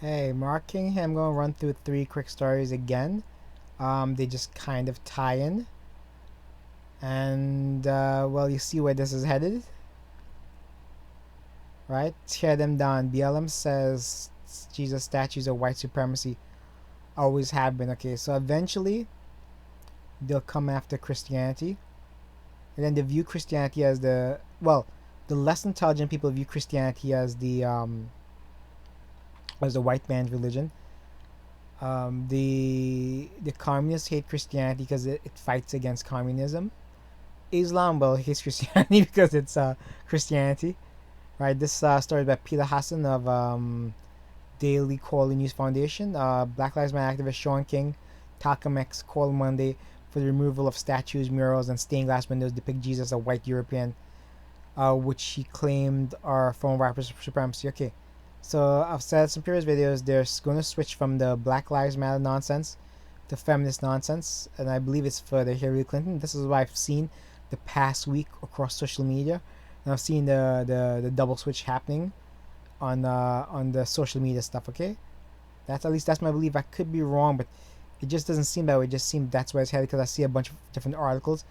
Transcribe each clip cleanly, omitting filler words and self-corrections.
Hey, marking him. I'm going to run through three quick stories again. They just kind of tie in. And, well, you see where this is headed, right? Tear them down. BLM says Jesus statues of white supremacy always have been. Okay, so eventually they'll come after Christianity. And then they view Christianity as the less intelligent people view Christianity as the white man's religion. The communists hate Christianity because it fights against communism. Islam, well, hates Christianity because it's Christianity, right? This story by Peter Hassan of Daily Caller News Foundation. Black Lives Matter activist Sean King, Talcum X called Monday for the removal of statues, murals, and stained glass windows depict Jesus, a white European, which he claimed are from white supremacy. Okay, so I've said some previous videos. They're going to switch from the Black Lives Matter nonsense to feminist nonsense, and I believe it's for the Hillary Clinton. This is what I've seen the past week across social media, and I've seen the double switch happening on the social media stuff. Okay, that's at least that's my belief. I could be wrong, but it just doesn't seem that way. It just seems that's where it's headed because I see a bunch of different articles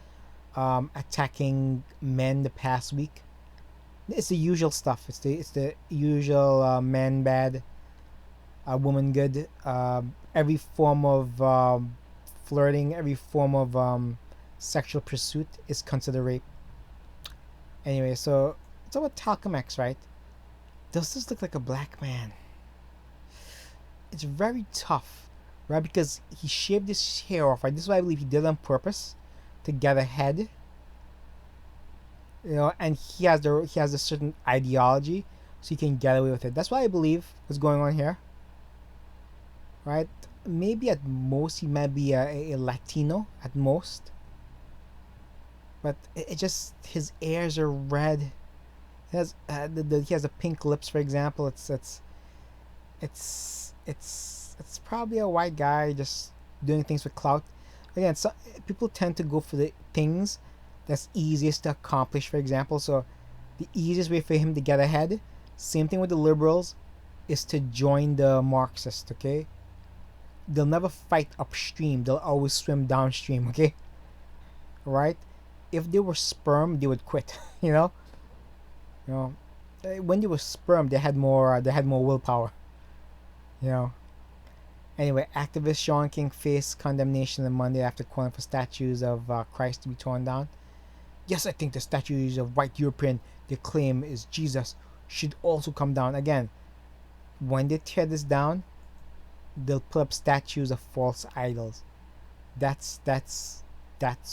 attacking men the past week. It's the usual stuff. It's the usual man bad, woman good. Every form of flirting, every form of sexual pursuit is considered rape. Anyway, so it's about Talcum X, right? Does this look like a black man? It's very tough, right? Because he shaved his hair off, right? This is why I believe he did it on purpose to get ahead. And he has a certain ideology, so he can get away with it. That's what I believe is going on here, right? Maybe at most he might be a Latino at most, but it just his ears are red. He has a pink lips, for example. It's probably a white guy just doing things for clout. Again, so people tend to go for the things that's easiest to accomplish, for example. So the easiest way for him to get ahead, same thing with the liberals, is to join the Marxists. Okay, they'll never fight upstream, they'll always swim downstream. Okay, right? If they were sperm, they would quit. You know when they were sperm, they had more willpower. you know Anyway, activist Sean King faced condemnation on Monday after calling for statues of Christ to be torn down. Yes, I think the statues of white European they claim is Jesus should also come down. Again, when they tear this down, they'll put up statues of false idols. That's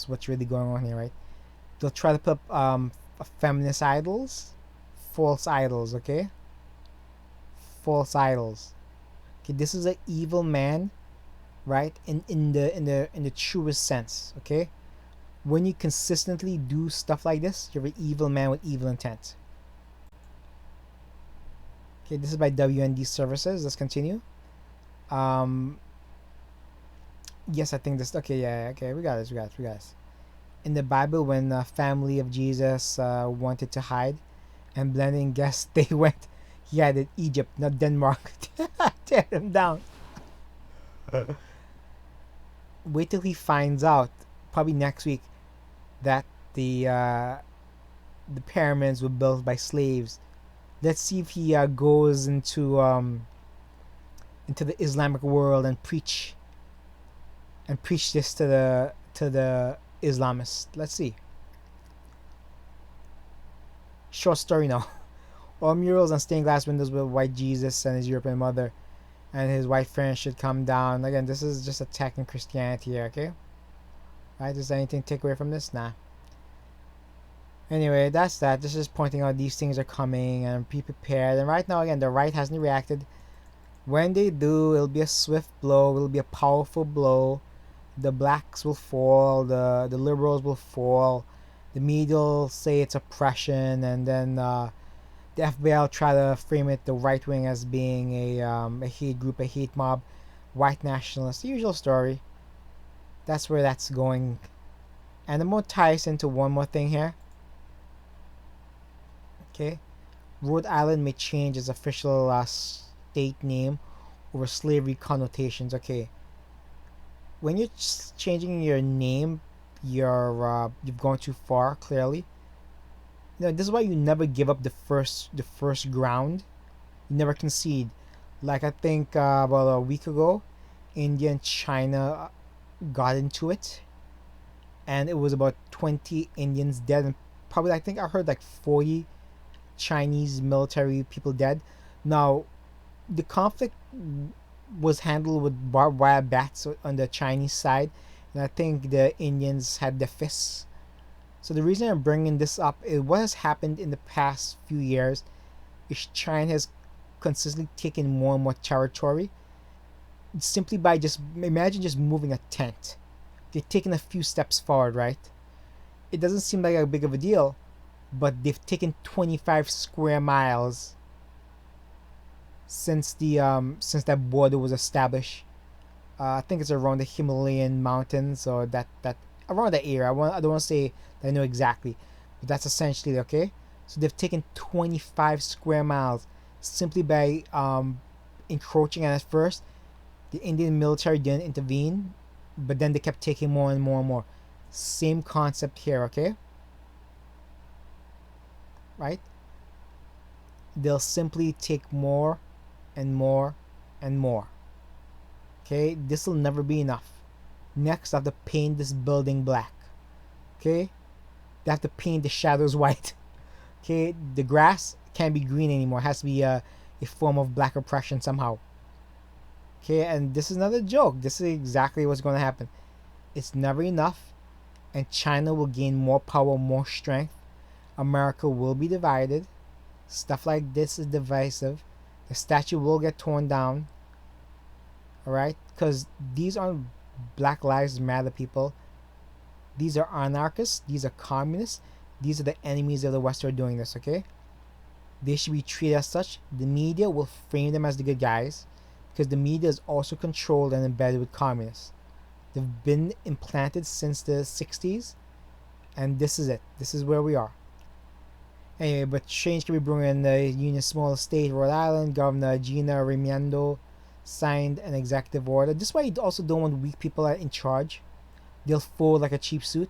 what's really going on here, right? They'll try to put up feminist idols, false idols. Okay, false idols. Okay, this is an evil man, right? In the truest sense. Okay, when you consistently do stuff like this, you're an evil man with evil intent. Okay, this is by WND Services. Let's continue. Um, yes, I think this. Okay, yeah, okay, we got this. We got this. In the Bible, when the family of Jesus wanted to hide and blend in, guess they went. He added Egypt, not Denmark. Tear him down. Wait till he finds out, probably next week, that the pyramids were built by slaves. Let's see if he goes into the Islamic world and preach this to the Islamists. Let's see. Short story now. All murals and stained glass windows with white Jesus and his European mother and his white friends should come down. Again, this is just attacking Christianity here, okay? Right? Is there anything to take away from this? Nah. Anyway, that's that. This is pointing out these things are coming and be prepared. And right now, again, the right hasn't reacted. When they do, it'll be a swift blow. It'll be a powerful blow. The blacks will fall. The liberals will fall. The media will say it's oppression, and then the FBI will try to frame it the right wing as being a hate group, a hate mob, white nationalists. The usual story. That's where that's going. And I'm gonna tie us into one more thing here. Okay, Rhode Island may change its official state name over slavery connotations. Okay, when you're changing your name, you've gone too far. Clearly, this is why you never give up the first ground. You never concede. Like I think about a week ago, India and China got into it, and it was about 20 Indians dead, and probably I think I heard like 40 Chinese military people dead. Now, the conflict was handled with barbed wire bats on the Chinese side, and I think the Indians had their fists. So the reason I'm bringing this up is what has happened in the past few years is China has consistently taken more and more territory simply by just imagine just moving a tent. They're taking a few steps forward, right? It doesn't seem like a big of a deal, but they've taken 25 square miles since that border was established. I think it's around the Himalayan mountains or that around that area. I don't want to say that I know exactly, but that's essentially okay. So they've taken 25 square miles simply by encroaching. And at first, the Indian military didn't intervene, but then they kept taking more and more and more. Same concept here, okay? Right? They'll simply take more and more and more. Okay, this will never be enough. Next, I have to paint this building black. Okay, they have to paint the shadows white. Okay, the grass can't be green anymore. It has to be a form of black oppression somehow. Okay, and this is another joke. This is exactly what's going to happen. It's never enough, and China will gain more power, more strength. America will be divided. Stuff like this is divisive. The statue will get torn down. Alright? Because these aren't Black Lives Matter people. These are anarchists. These are communists. These are the enemies of the West who are doing this, okay? They should be treated as such. The media will frame them as the good guys because the media is also controlled and embedded with communists. They've been implanted since the 60s, and this is it. This is where we are. Anyway, but change can be brought in the Union's smallest state, Rhode Island. Governor Gina Raimondo signed an executive order. This is why you also don't want weak people in charge. They'll fold like a cheap suit.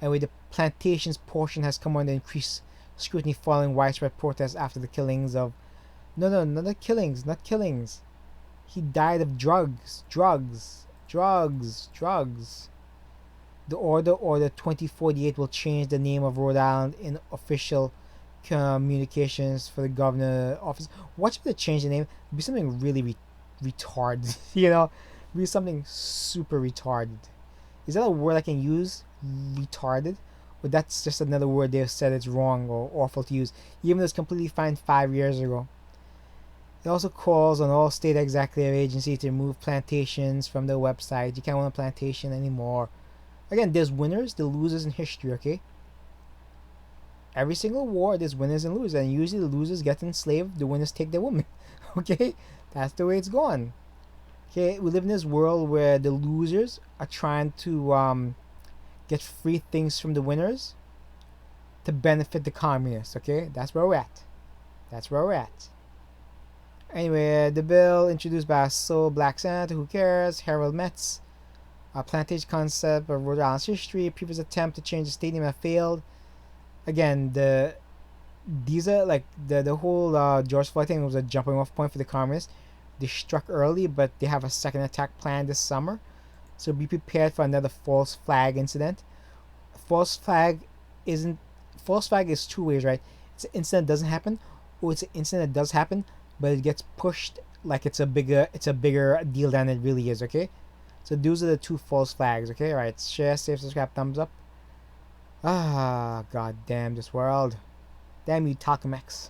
Anyway, the plantations portion has come under increased scrutiny following widespread protests after the killings of... No, not killings, not killings. He died of drugs. The Order 2048 will change the name of Rhode Island in official communications for the governor office. Watch if they change the name. It'd be something really retarded, Be something super retarded. Is that a word I can use? Retarded? Or that's just another word they've said it's wrong or awful to use, even though it's completely fine 5 years ago. It also calls on all state executive agencies to remove plantations from their website. You can't own a plantation anymore. Again, there's winners, there's losers in history, okay? Every single war, there's winners and losers, and usually the losers get enslaved, the winners take their women, okay? That's the way it's going. Okay, we live in this world where the losers are trying to get free things from the winners to benefit the communists, okay? That's where we're at. Anyway, the bill introduced by a sole black senator, who cares, Harold Metz. A plantation concept of Rhode Island's history. Previous attempt to change the state name have failed. Again, these are like the whole George Floyd thing was a jumping off point for the communists. They struck early, but they have a second attack planned this summer. So be prepared for another false flag incident. False flag is two ways, right? It's an incident that doesn't happen, or it's an incident that does happen, but it gets pushed like it's a bigger deal than it really is, okay? So those are the two false flags, okay? Alright, share, save, subscribe, thumbs up. God damn this world. Damn you, Talcomex.